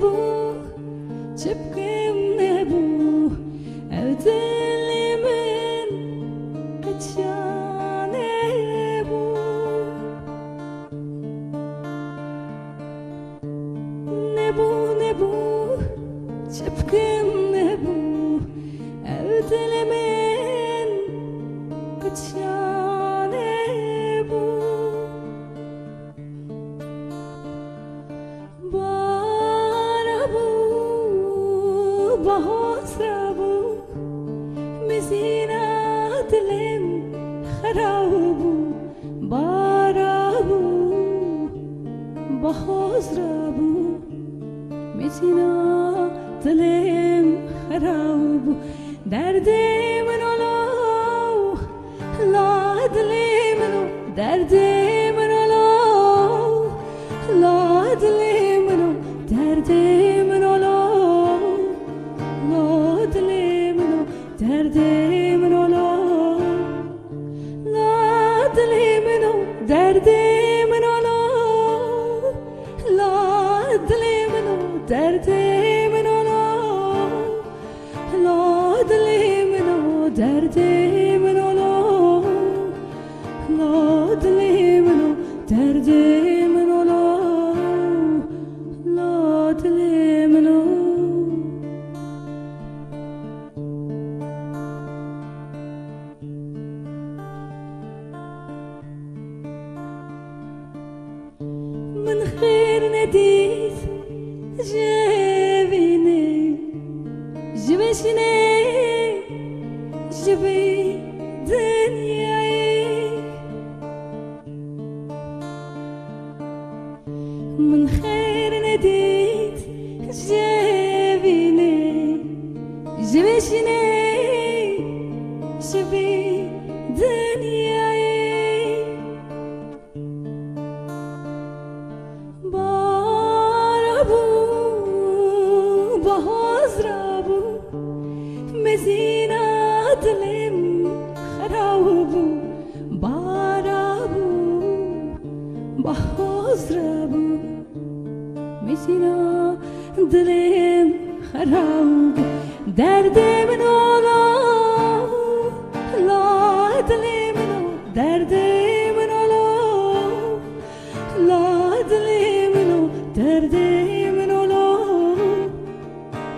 نبو چپکم نبو او دل من قچانه بو نبو چپکم نبو او دل من قچانه بو باز رابو مزینا دلم خرابو بارابو باز رابو مزینا دلم خرابو درد منو لا دل منو درد منو لا دل منو درد منو درد منو لا دل منو درد منو لا دل منو درد منو لا دل منو درد منو لا دل منو درد منو لا دل منو من خير نديت جابيني جبشني جبي دنياي من خير نديت جابيني جبشني جبي دنياي باز رابو مزینا دلم خرابو بارابو باز رابو مزینا دلم خرابو درد منو لا دل منو درد منو لا دل منو درد منو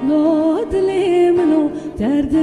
لا دل منو درد